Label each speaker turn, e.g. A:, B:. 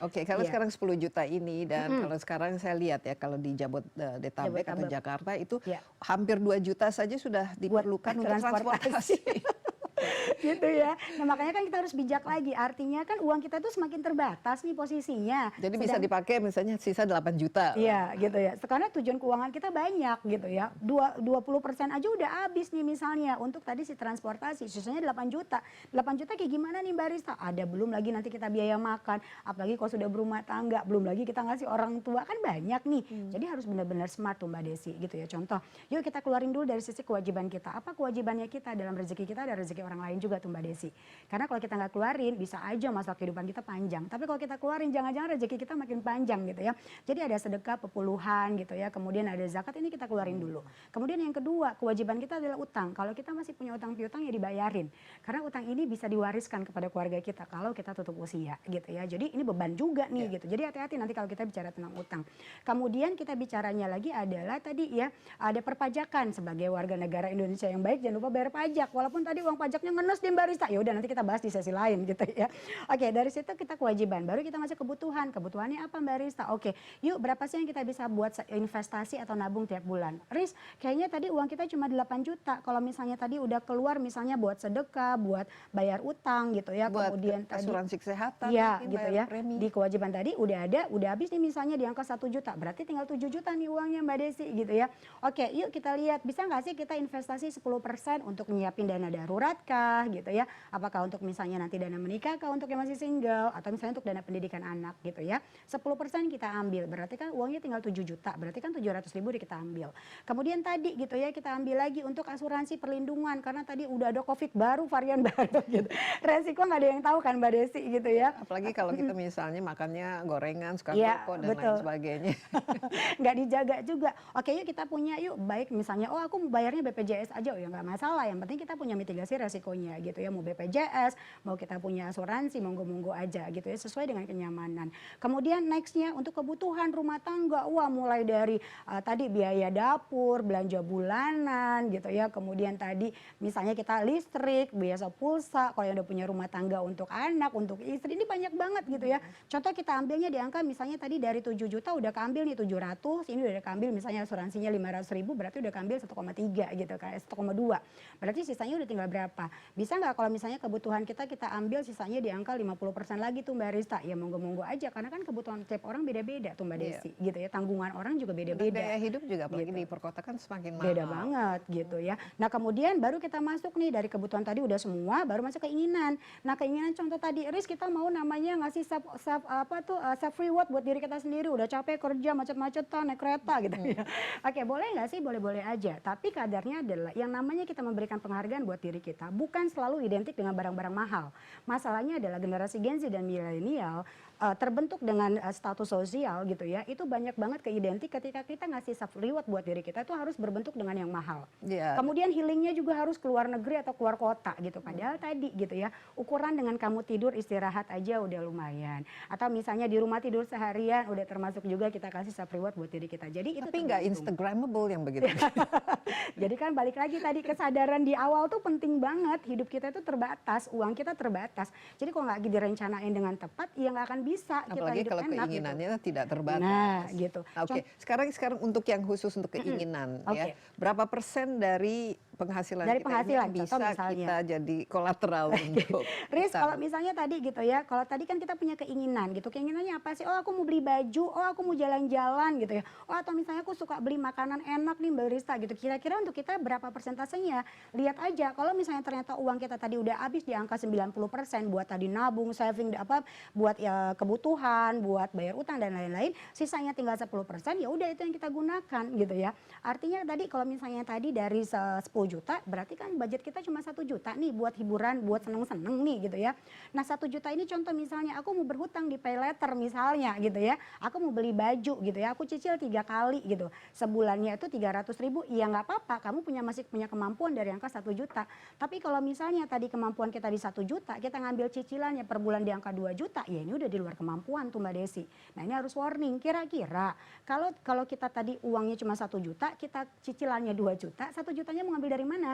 A: Oke, kalau
B: Iya,
A: sekarang 10 juta ini dan
B: mhm,
A: kalau sekarang saya lihat ya kalau di Jabodetabek atau
B: Jabodetabek,
A: Jakarta itu
B: ya,
A: hampir 2 juta saja sudah
B: buat
A: diperlukan untuk
B: transportasi.
A: transportasi. Oke.
B: Gitu ya. Nah makanya kan kita harus bijak lagi, artinya kan uang kita tuh semakin terbatas nih posisinya,
A: Jadi bisa
B: sedang
A: dipakai misalnya sisa 8 juta.
B: iya gitu ya. Karena tujuan keuangan kita banyak gitu ya. 20% aja udah habis nih misalnya untuk tadi si transportasi, sisanya 8 juta. 8 juta kayak gimana nih Mbak Rista? Ada belum lagi nanti kita biaya makan, apalagi kalau sudah berumah tangga, belum lagi kita ngasih orang tua kan banyak nih. Jadi harus benar-benar smart tuh Mbak Desi gitu ya. Contoh, yuk kita keluarin dulu dari sisi kewajiban kita. Apa kewajibannya kita dalam rezeki kita, ada rezeki orang lain juga tuh Mbak Desi. Karena kalau kita nggak keluarin bisa aja masa kehidupan kita panjang. Tapi kalau kita keluarin jangan-jangan rezeki kita makin panjang gitu ya. Jadi ada sedekah pepuluhan gitu ya, kemudian ada zakat ini kita keluarin dulu. Kemudian yang kedua, kewajiban kita adalah utang. Kalau kita masih punya utang piutang ya dibayarin. Karena utang ini bisa diwariskan kepada keluarga kita kalau kita tutup usia gitu ya. Jadi ini beban juga nih gitu. Jadi hati-hati nanti kalau kita bicara tentang utang. Kemudian kita bicaranya lagi adalah tadi ya, ada perpajakan sebagai warga negara Indonesia yang baik jangan lupa bayar pajak. Walaupun tadi uang pajaknya ngenes di Mbak Rista, ya udah nanti kita bahas di sesi lain gitu ya. Oke, dari situ kita kewajiban, baru kita masuk kebutuhan. Kebutuhannya apa Mbak Rista? Oke, yuk berapa sih yang kita bisa buat investasi atau nabung tiap bulan? Riz, kayaknya tadi uang kita cuma 8 juta. Kalau misalnya tadi udah keluar misalnya buat sedekah, buat bayar utang gitu ya.
A: Buat
B: Kemudian tadi
A: asuransi kesehatan
B: iya
A: mungkin
B: gitu
A: bayar
B: ya.
A: premi.
B: Di kewajiban tadi udah ada, udah habis nih misalnya di angka 1 juta. Berarti tinggal 7 juta nih uangnya Mbak Desi gitu ya. Oke, yuk kita lihat bisa nggak sih kita investasi 10% untuk nyiapin dana darurat kah gitu ya. Apakah untuk misalnya nanti dana menikah kah untuk yang masih single atau misalnya untuk dana pendidikan anak gitu ya. 10% kita ambil, berarti kan uangnya tinggal 7 juta, berarti kan 700.000 kita ambil. Kemudian tadi gitu ya kita ambil lagi untuk asuransi perlindungan karena tadi udah ada COVID baru, varian baru gitu. Resiko nggak ada yang tahu kan Mbak Desi gitu ya.
A: Apalagi kalau kita misalnya makannya gorengan, suka
B: Iya
A: rokok dan lain
B: betul.
A: sebagainya.
B: Nggak dijaga juga. Oke yuk kita punya yuk baik misalnya oh aku bayarnya BPJS aja oh ya nggak masalah yang penting kita punya mitigasi resikonya gitu ya mau BPJS mau kita punya asuransi monggo-monggo aja gitu ya sesuai dengan kenyamanan. Kemudian nextnya untuk kebutuhan rumah tangga wah mulai dari tadi biaya dapur belanja bulanan gitu ya kemudian tadi misalnya kita listrik biasa pulsa kalau yang udah punya rumah tangga untuk anak untuk istri ini banyak banget gitu ya. Contoh kita ambilnya di angka misalnya tadi dari 7 juta udah keambil nih 700, ini udah keambil misalnya asuransinya 500.000 berarti udah keambil 1,3 gitu kan, 1,2. Berarti sisanya udah tinggal berapa? Bisa nggak kalau misalnya kebutuhan kita ambil sisanya di angka 50% lagi tuh Mbak Rista? Ya monggo-monggo aja karena kan kebutuhan tiap orang beda-beda tuh Mbak
A: Iya.
B: Desi gitu ya. Tanggungan orang juga
A: Dan
B: beda-beda.
A: gaya hidup juga apalagi
B: Gitu.
A: di perkotaan semakin
B: Beda
A: mahal.
B: banget gitu ya. Nah kemudian baru kita masuk nih dari kebutuhan tadi udah semua, baru masuk keinginan. Nah keinginan contoh tadi, Riz kita mau namanya ngasih self reward buat diri kita sendiri. Udah capek kerja macet-macetan naik kereta gitu ya. Oke boleh nggak sih? Boleh-boleh aja. Tapi kadarnya adalah yang namanya kita memberikan penghargaan buat diri kita bukan selalu identik dengan barang-barang mahal. Masalahnya adalah generasi Gen Z dan milenial terbentuk dengan status sosial gitu ya. Itu banyak banget keidentik ketika kita ngasih self reward buat diri kita itu harus berbentuk dengan yang mahal.
A: Iya.
B: Kemudian healingnya juga harus keluar negeri atau keluar kota gitu. Padahal tadi gitu ya, ukuran dengan kamu tidur istirahat aja udah lumayan. Atau misalnya di rumah tidur seharian udah termasuk juga kita kasih self reward buat diri kita. Jadi itu
A: Tapi nggak
B: tergantung.
A: Instagramable yang begitu.
B: Jadi kan balik lagi tadi kesadaran di awal tuh penting banget. Hidup kita itu terbatas, uang kita terbatas. Jadi kalau nggak direncanain dengan tepat, ya nggak akan bisa kita
A: Apalagi
B: hidup
A: kalau
B: enak gitu.
A: keinginannya tidak terbatas.
B: Nah gitu.
A: Oke, sekarang untuk yang khusus untuk keinginan ya,
B: Oke.
A: berapa persen dari penghasilan
B: Dari
A: kita
B: penghasilan,
A: ini
B: contoh
A: bisa
B: misalnya.
A: kita jadi kolateral untuk
B: Riz, kalau
A: tabung?
B: misalnya tadi gitu ya, kalau tadi kan kita punya keinginan gitu, keinginannya apa sih? Oh aku mau beli baju, oh aku mau jalan-jalan gitu ya. Oh atau misalnya aku suka beli makanan enak nih Mbak Rista gitu. Kira-kira untuk kita berapa persentasenya? Lihat aja, kalau misalnya ternyata uang kita tadi udah habis di angka 90% buat tadi nabung, saving, buat ya, kebutuhan, buat bayar utang dan lain-lain, sisanya tinggal 10%, ya udah itu yang kita gunakan gitu ya. Artinya tadi kalau misalnya tadi dari 10 juta, berarti kan budget kita cuma 1 juta nih buat hiburan, buat seneng-seneng nih gitu ya. Nah 1 juta ini contoh misalnya aku mau berhutang di pay letter misalnya gitu ya. Aku mau beli baju gitu ya, aku cicil 3 kali gitu. Sebulannya itu 300.000, ya nggak apa-apa, kamu masih punya kemampuan dari angka 1 juta. Tapi kalau misalnya tadi kemampuan kita di 1 juta, kita ngambil cicilannya per bulan di angka 2 juta, ya ini udah di luar kemampuan tuh Mbak Desi. Nah ini harus warning, kira-kira kalau kita tadi uangnya cuma 1 juta, kita cicilannya 2 juta, 1 jutanya mau ngambil dari mana?